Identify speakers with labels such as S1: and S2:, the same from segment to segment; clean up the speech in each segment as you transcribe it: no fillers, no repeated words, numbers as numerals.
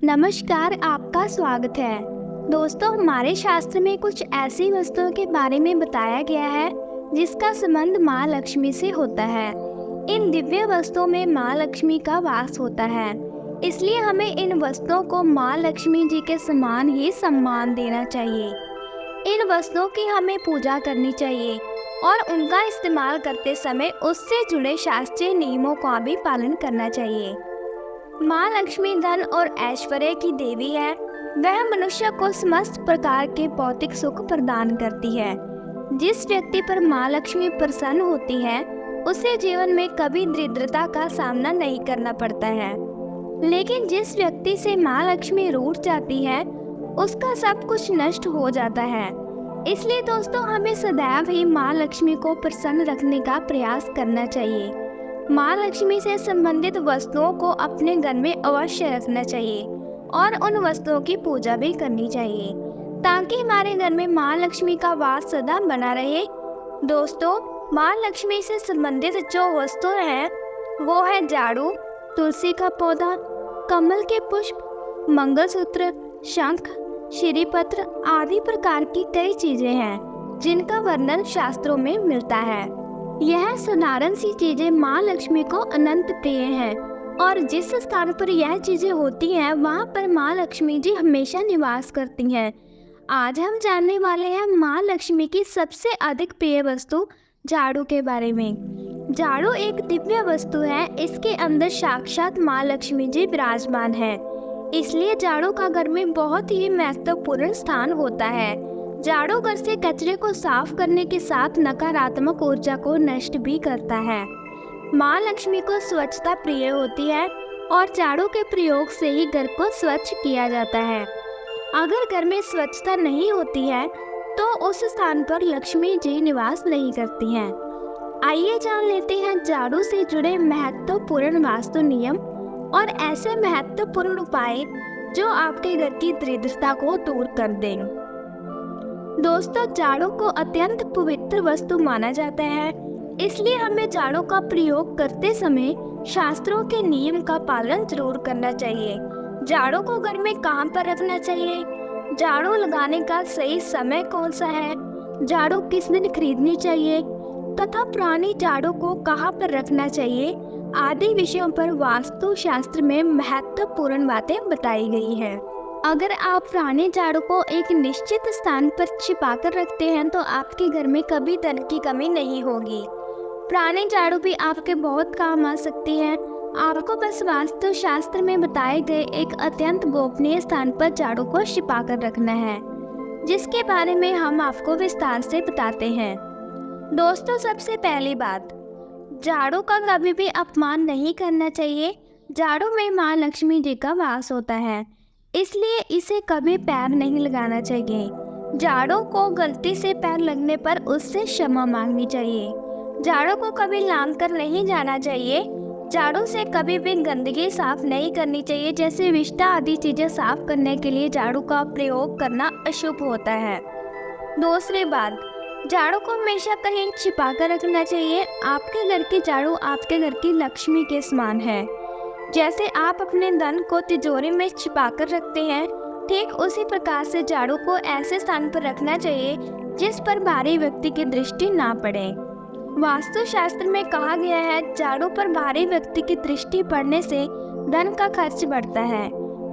S1: नमस्कार, आपका स्वागत है। दोस्तों, हमारे शास्त्र में कुछ ऐसी वस्तुओं के बारे में बताया गया है जिसका संबंध माँ लक्ष्मी से होता है। इन दिव्य वस्तुओं में माँ लक्ष्मी का वास होता है, इसलिए हमें इन वस्तुओं को माँ लक्ष्मी जी के समान ही सम्मान देना चाहिए। इन वस्तुओं की हमें पूजा करनी चाहिए और उनका इस्तेमाल करते समय उससे जुड़े शास्त्रीय नियमों का भी पालन करना चाहिए। माँ लक्ष्मी धन और ऐश्वर्य की देवी है। वह मनुष्य को समस्त प्रकार के भौतिक सुख प्रदान करती है। जिस व्यक्ति पर माँ लक्ष्मी प्रसन्न होती है उसे जीवन में कभी दरिद्रता का सामना नहीं करना पड़ता है, लेकिन जिस व्यक्ति से माँ लक्ष्मी रूठ जाती है उसका सब कुछ नष्ट हो जाता है। इसलिए दोस्तों, हमें सदैव ही माँ लक्ष्मी को प्रसन्न रखने का प्रयास करना चाहिए। माँ लक्ष्मी से संबंधित वस्तुओं को अपने घर में अवश्य रखना चाहिए और उन वस्तुओं की पूजा भी करनी चाहिए ताकि हमारे घर में माँ लक्ष्मी का वास सदा बना रहे। दोस्तों, माँ लक्ष्मी से संबंधित जो वस्तुएं हैं वो है झाड़ू, तुलसी का पौधा, कमल के पुष्प, मंगलसूत्र, शंख, श्रीपत्र आदि प्रकार की कई चीजें हैं जिनका वर्णन शास्त्रों में मिलता है। यह साधारण सी चीजें माँ लक्ष्मी को अनंत प्रिय हैं और जिस स्थान पर यह चीजें होती हैं वहाँ पर माँ लक्ष्मी जी हमेशा निवास करती हैं। आज हम जानने वाले हैं माँ लक्ष्मी की सबसे अधिक प्रिय वस्तु झाड़ू के बारे में। झाड़ू एक दिव्य वस्तु है। इसके अंदर साक्षात माँ लक्ष्मी जी विराजमान है, इसलिए झाड़ू का घर में बहुत ही महत्वपूर्ण स्थान होता है। झाड़ू घर से कचरे को साफ करने के साथ नकारात्मक ऊर्जा को नष्ट भी करता है। माँ लक्ष्मी को स्वच्छता प्रिय होती है और झाड़ू के प्रयोग से ही घर को स्वच्छ किया जाता है। अगर घर में स्वच्छता नहीं होती है तो उस स्थान पर लक्ष्मी जी निवास नहीं करती हैं। आइए जान लेते हैं झाड़ू से जुड़े महत्वपूर्ण वास्तु नियम और ऐसे महत्वपूर्ण उपाय जो आपके घर की दरिद्रता को दूर कर दें। दोस्तों, झाड़ू को अत्यंत पवित्र वस्तु माना जाता है, इसलिए हमें झाड़ू का प्रयोग करते समय शास्त्रों के नियम का पालन जरूर करना चाहिए। झाड़ू को घर में कहाँ पर रखना चाहिए, झाड़ू लगाने का सही समय कौन सा है, झाड़ू किस दिन खरीदनी चाहिए तथा पुरानी झाड़ू को कहाँ पर रखना चाहिए आदि विषयों पर वास्तु शास्त्र में महत्वपूर्ण बातें बताई गई हैं। अगर आप पुराने झाड़ू को एक निश्चित स्थान पर छिपा कर रखते हैं तो आपके घर में कभी धन की कमी नहीं होगी। पुराने झाड़ू भी आपके बहुत काम आ सकती हैं। आपको बस वास्तु शास्त्र में बताए गए एक अत्यंत गोपनीय स्थान पर झाड़ू को छिपा कर रखना है, जिसके बारे में हम आपको विस्तार से बताते हैं। दोस्तों, सबसे पहली बात, झाड़ू का कभी भी अपमान नहीं करना चाहिए। झाड़ू में माँ लक्ष्मी जी का वास होता है, इसलिए इसे कभी पैर नहीं लगाना चाहिए। झाड़ू को गलती से पैर लगने पर उससे क्षमा मांगनी चाहिए। झाड़ू को कभी लांग कर नहीं जाना चाहिए। झाड़ू से कभी भी गंदगी साफ नहीं करनी चाहिए, जैसे विष्ठा आदि चीजें साफ करने के लिए झाड़ू का प्रयोग करना अशुभ होता है। दूसरी बात, झाड़ू को हमेशा कहीं छिपा कर रखना चाहिए। आपके घर की झाड़ू आपके घर की लक्ष्मी के समान है। जैसे आप अपने धन को तिजोरी में छिपा कर रखते हैं, ठीक उसी प्रकार से झाड़ू को ऐसे स्थान पर रखना चाहिए जिस पर बाहरी व्यक्ति की दृष्टि ना पड़े। वास्तु शास्त्र में कहा गया है, झाड़ू पर बाहरी व्यक्ति की दृष्टि पड़ने से धन का खर्च बढ़ता है,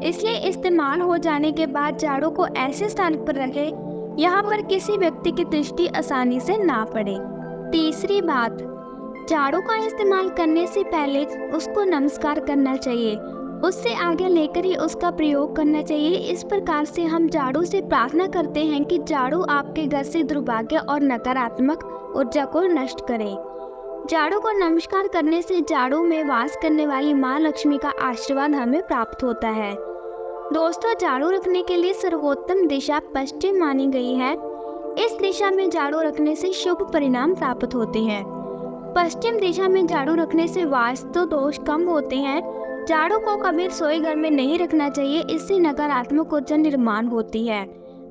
S1: इसलिए इस्तेमाल हो जाने के बाद झाड़ू को ऐसे स्थान पर रखें यहाँ पर किसी व्यक्ति की दृष्टि आसानी से ना पड़े। तीसरी बात, झाड़ू का इस्तेमाल करने से पहले उसको नमस्कार करना चाहिए, उससे आगे लेकर ही उसका प्रयोग करना चाहिए। इस प्रकार से हम झाड़ू से प्रार्थना करते हैं कि झाड़ू आपके घर से दुर्भाग्य और नकारात्मक ऊर्जा को नष्ट करे। झाड़ू को नमस्कार करने से झाड़ू में वास करने वाली माँ लक्ष्मी का आशीर्वाद हमें प्राप्त होता है। दोस्तों, झाड़ू रखने के लिए सर्वोत्तम दिशा पश्चिम मानी गई है। इस दिशा में झाड़ू रखने से शुभ परिणाम प्राप्त होते हैं। पश्चिम दिशा में झाड़ू रखने से वास्तु दोष कम होते हैं। झाड़ू को कभी रसोई घर में नहीं रखना चाहिए, इससे नकारात्मक ऊर्जा निर्माण होती है।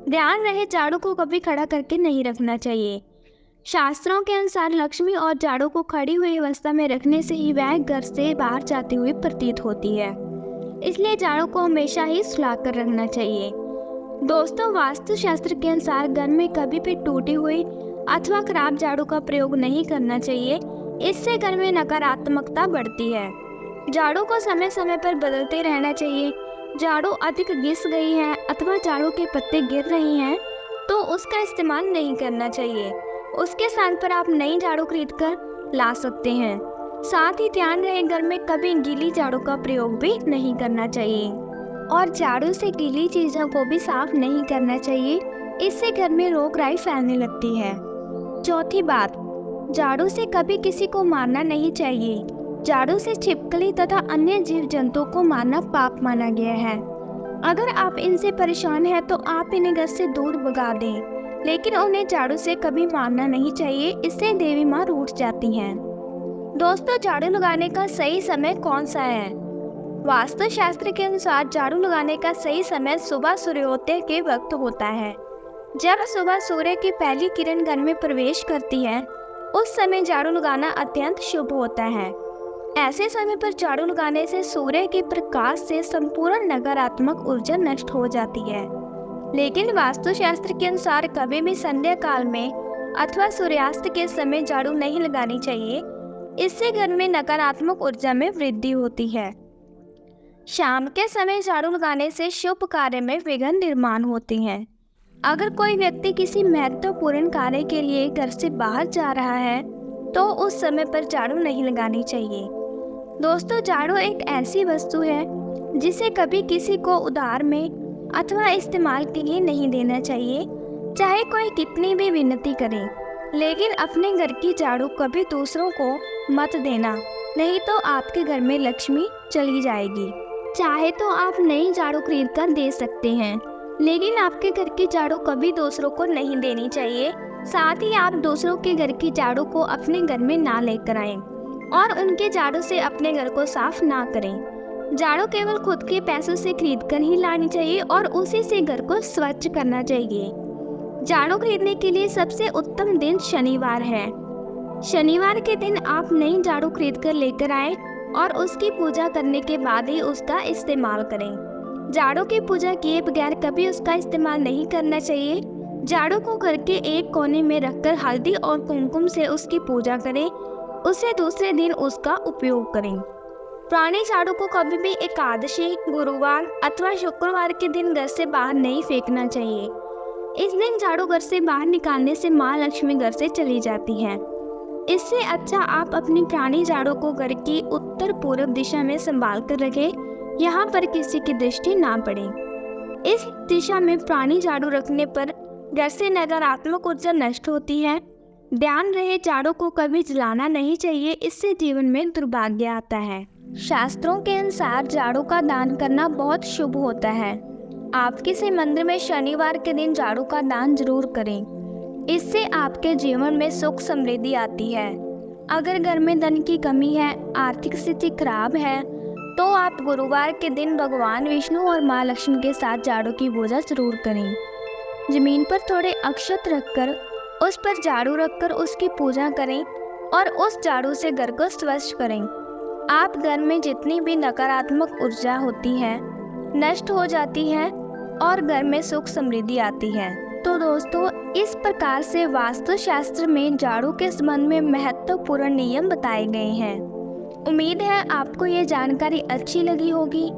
S1: ध्यान रहे, झाड़ू को कभी खड़ा करके नहीं रखना चाहिए। शास्त्रों के अनुसार लक्ष्मी और झाड़ू को खड़ी हुई अवस्था में रखने से ही वह घर से बाहर जाती हुई प्रतीत होती है। इसलिए झाड़ू को हमेशा ही सुलाकर रखना चाहिए। दोस्तों, वास्तुशास्त्र के अनुसार घर में कभी भी टूटी हुई अथवा खराब झाड़ू का प्रयोग नहीं करना चाहिए। इससे घर में नकारात्मकता बढ़ती है। झाड़ू को समय समय पर बदलते रहना चाहिए। झाड़ू अधिक घिस गई है अथवा झाड़ू के पत्ते गिर रही हैं तो उसका इस्तेमाल नहीं करना चाहिए। उसके स्थान पर आप नई झाड़ू खरीद कर ला सकते हैं। साथ ही ध्यान रहे, घर में कभी गीली झाड़ू का प्रयोग भी नहीं करना चाहिए और झाड़ू से गीली चीज़ों को भी साफ नहीं करना चाहिए। इससे घर में रोग राई फैलने लगती है। चौथी बात, झाड़ू से कभी किसी को मारना नहीं चाहिए। झाड़ू से छिपकली तथा अन्य जीव जंतुओं को मारना पाप माना गया है। अगर आप इनसे परेशान हैं तो आप इन्हें घर से दूर भगा दें, लेकिन उन्हें झाड़ू से कभी मारना नहीं चाहिए। इससे देवी माँ रूठ जाती हैं। दोस्तों, झाड़ू लगाने का सही समय कौन सा है? वास्तुशास्त्र के अनुसार झाड़ू लगाने का सही समय सुबह सूर्योदय के वक्त होता है। जब सुबह सूर्य की पहली किरण घर में प्रवेश करती है, उस समय झाड़ू लगाना अत्यंत शुभ होता है। ऐसे समय पर झाड़ू लगाने से सूर्य के प्रकाश से संपूर्ण नकारात्मक ऊर्जा नष्ट हो जाती है। लेकिन वास्तुशास्त्र के अनुसार कभी भी संध्या काल में अथवा सूर्यास्त के समय झाड़ू नहीं लगानी चाहिए। इससे घर में नकारात्मक ऊर्जा में वृद्धि होती है। शाम के समय झाड़ू लगाने से शुभ कार्य में विघ्न निर्माण होती हैं। अगर कोई व्यक्ति किसी महत्वपूर्ण कार्य के लिए घर से बाहर जा रहा है तो उस समय पर झाड़ू नहीं लगानी चाहिए। दोस्तों, झाड़ू एक ऐसी वस्तु है जिसे कभी किसी को उधार में अथवा इस्तेमाल के लिए नहीं देना चाहिए, चाहे कोई कितनी भी विनती करे। लेकिन अपने घर की झाड़ू कभी दूसरों को मत देना, नहीं तो आपके घर में लक्ष्मी चली जाएगी। चाहे तो आप नई झाड़ू खरीद कर दे सकते हैं, लेकिन आपके घर की झाड़ू कभी दूसरों को नहीं देनी चाहिए। साथ ही आप दूसरों के घर की झाड़ू को अपने घर में ना लेकर आएं और उनके झाड़ू से अपने घर को साफ ना करें। झाड़ू केवल खुद के पैसों से खरीद कर ही लानी चाहिए और उसी से घर को स्वच्छ करना चाहिए। झाड़ू खरीदने के लिए सबसे उत्तम दिन शनिवार है। शनिवार के दिन आप नई झाड़ू खरीद कर लेकर आएं और उसकी पूजा करने के बाद ही उसका इस्तेमाल करें। झाड़ू की पूजा किए बगैर कभी उसका इस्तेमाल नहीं करना चाहिए। झाड़ू को घर के एक कोने में रखकर हल्दी और कुमकुम से उसकी पूजा करें। उसे दूसरे दिन उसका उपयोग करें। पुरानी झाड़ू को कभी भी एकादशी, गुरुवार अथवा शुक्रवार के दिन घर से बाहर नहीं फेंकना चाहिए। इस दिन झाड़ू घर से बाहर निकालने से माँ लक्ष्मी घर से चली जाती है। इससे अच्छा आप अपनी पुरानी झाड़ू को घर की उत्तर पूर्व दिशा में संभाल कर रखें, यहाँ पर किसी की दृष्टि ना पड़े। इस दिशा में पुरानी झाड़ू रखने पर घर से नकारात्मक ऊर्जा नष्ट होती है। ध्यान रहे, झाड़ू को कभी जलाना नहीं चाहिए, इससे जीवन में दुर्भाग्य आता है। शास्त्रों के अनुसार झाड़ू का दान करना बहुत शुभ होता है। आप किसी मंदिर में शनिवार के दिन झाड़ू का दान जरूर करें। इससे आपके जीवन में सुख समृद्धि आती है। अगर घर में धन की कमी है, आर्थिक स्थिति खराब है, तो आप गुरुवार के दिन भगवान विष्णु और माँ लक्ष्मी के साथ झाड़ू की पूजा जरूर करें। जमीन पर थोड़े अक्षत रखकर उस पर झाड़ू रखकर उसकी पूजा करें और उस झाड़ू से घर को स्वच्छ करें। आप घर में जितनी भी नकारात्मक ऊर्जा होती है नष्ट हो जाती है और घर में सुख समृद्धि आती है। तो दोस्तों, इस प्रकार से वास्तुशास्त्र में झाड़ू के संबंध में महत्वपूर्ण नियम बताए गए हैं। उम्मीद है आपको ये जानकारी अच्छी लगी होगी।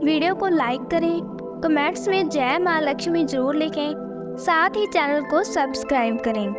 S1: वीडियो को लाइक करें, कमेंट्स में जय माँ लक्ष्मी जरूर लिखें, साथ ही चैनल को सब्सक्राइब करें।